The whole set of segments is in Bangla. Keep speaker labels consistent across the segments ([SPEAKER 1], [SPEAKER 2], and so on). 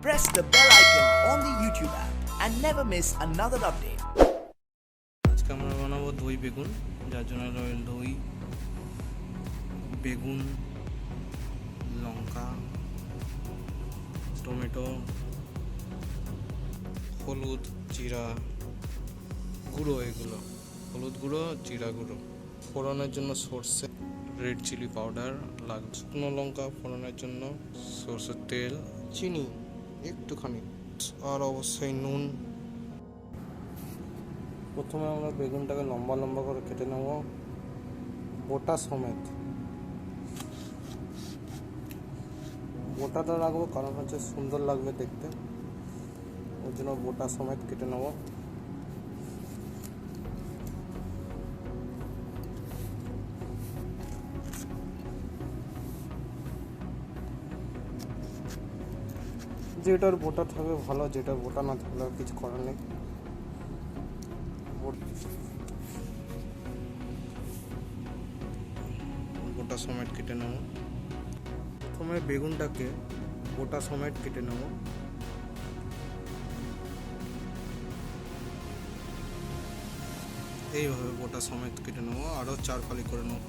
[SPEAKER 1] Press the bell icon on the YouTube app and never miss another update.
[SPEAKER 2] আজকে আমরা বানাবো দই বেগুন, যার জন্য রয়েল দই, বেগুন, লঙ্কা, টমেটো, হলুদ, জিরা গুঁড়ো, এগুলো হলুদ গুঁড়ো, জিরা গুঁড়ো, ফোড়নের জন্য সর্ষে, রেড চিলি পাউডার লাগবে, শুকনো লঙ্কা ফোড়নের জন্য, সর্ষের তেল, চিনি একটুখানি, আর অবশ্যই নুন। প্রথমে আমরা বেগুনটাকে লম্বা লম্বা করে কেটে নেব, বোটা সমেত। বোটাটা রাখবো কারণ হচ্ছে সুন্দর লাগবে দেখতে, ওই জন্য বোটা সমেত কেটে নেব। যেটার বোটা থাকবে ভালো, যেটার বোটা না থাকলে কিছু করার নেই। বোটা সমেত কেটে নেব। প্রথমে বেগুনটাকে বোটা সমেত কেটে নেব। এইভাবে বোটা সমেত কেটে নেব, আরও 4 ফালি করে নেব।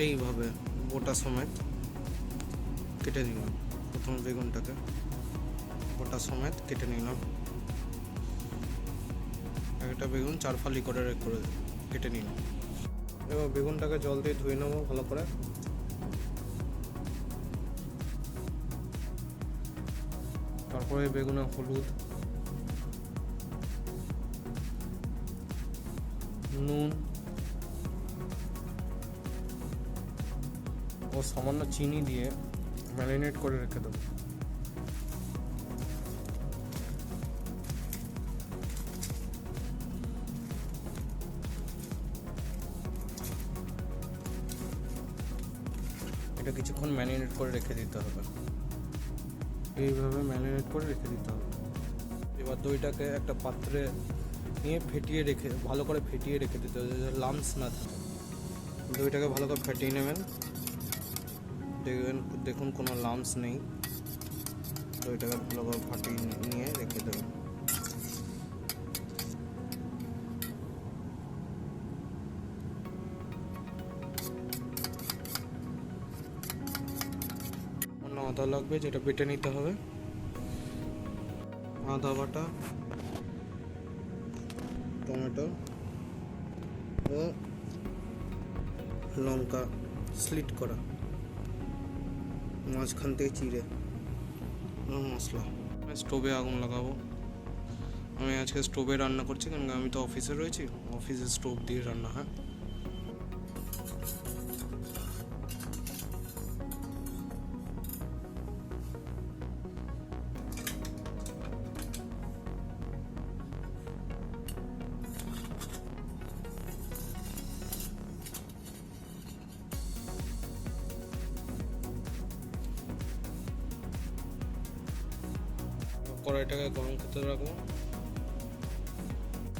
[SPEAKER 2] এইভাবে বোটা সমেত কেটে নিলাম। প্রথমে বেগুনটাকে বোটা সমেত কেটে নিলাম। একটা বেগুন 4 ফালি করে কেটে নিলাম। এবার বেগুনটাকে জল দিয়ে ধুয়ে নেবো ভালো করে। তারপরে বেগুনে হলুদ, নুন ও সামান্য চিনি দিয়ে ম্যারিনেট করে রেখে দেবো। এটা কিছুক্ষণ ম্যারিনেট করে রেখে দিতে হবে। এইভাবে ম্যারিনেট করে রেখে দিতে হবে। এবার দইটাকে একটা পাত্রে নিয়ে ভালো করে ফেটিয়ে রেখে দিতে হবে, যাতে লামস না থাকে। দইটাকে ভালো করে ফেটিয়ে নেবেন, দেখুন কোনো লামস নেই। দইটাকে ভালো করে ফাটিয়ে নিয়ে রেখে দেবেন। আদা লাগবে, যেটা বেটে নিতে হবে। আদা বাটা, টমেটো ও লঙ্কা স্লিট করা, মাঝখান থেকে চিড়ে, মশলা। স্টোভে আগুন লাগাবো। আমি আজকে স্টোভে রান্না করছি, কারণ আমি তো অফিসে রয়েছি, অফিসে স্টোভ দিয়ে রান্না হয়। কড়াইটাকে গরম করতে রাখবো,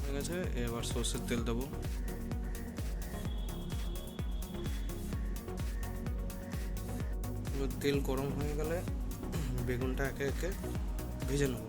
[SPEAKER 2] ঠিক আছে। এবার সর্ষের তেল দেবো। এবার তেল গরম হয়ে গেলে বেগুনটা একে একে ভেজে নেব।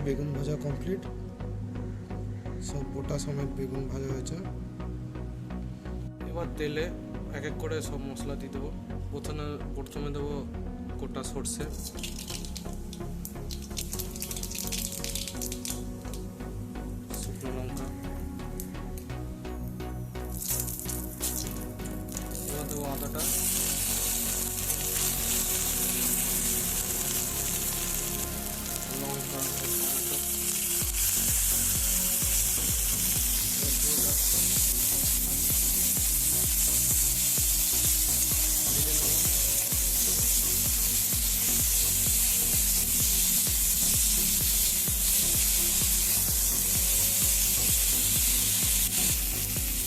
[SPEAKER 2] বেগুন ভাজা কমপ্লিট, সব গোটা সমেত বেগুন ভাজা হয়েছে। এবার তেলে এক এক করে সব মশলা দিয়ে দেবো। প্রথমে দেবো গোটা সর্ষে, শুকনো লঙ্কা, এবার দেবো আদাটা, লঙ্কা,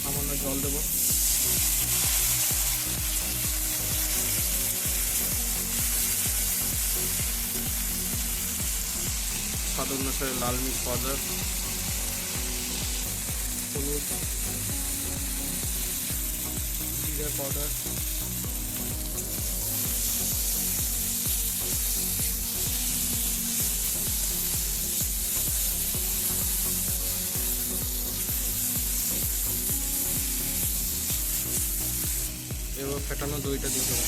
[SPEAKER 2] সামান্য জল দেবো। স্বাদ অনুসারে লাল মির্চ পাউডার, হলুদ, জিরা পাউডার, এবার ফেটানো দইটা দিয়ে দেবো,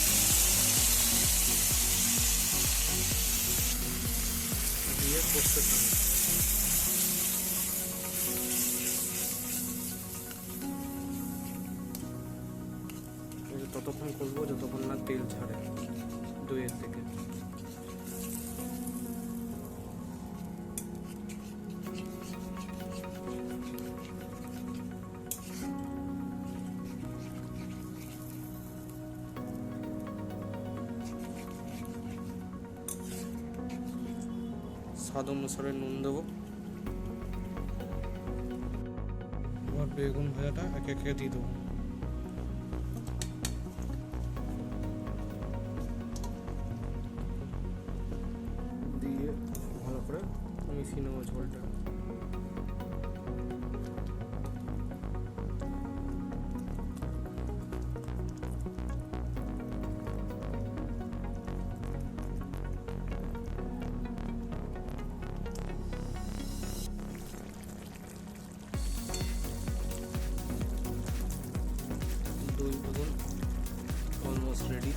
[SPEAKER 2] দিয়ে কষতে থাকবো। ততক্ষণ কষবো যতক্ষণ না তেল ছাড়ে দইয়ের থেকে। স্বাদ অনুসারে নুন দেবো। এবার বেগুন ভাজাটা একে একে দিয়ে দেবো। দিয়ে ভালো করে মিশিয়ে নেবো ঝোলটা। দই বেগুন অলমোস্ট রেডি।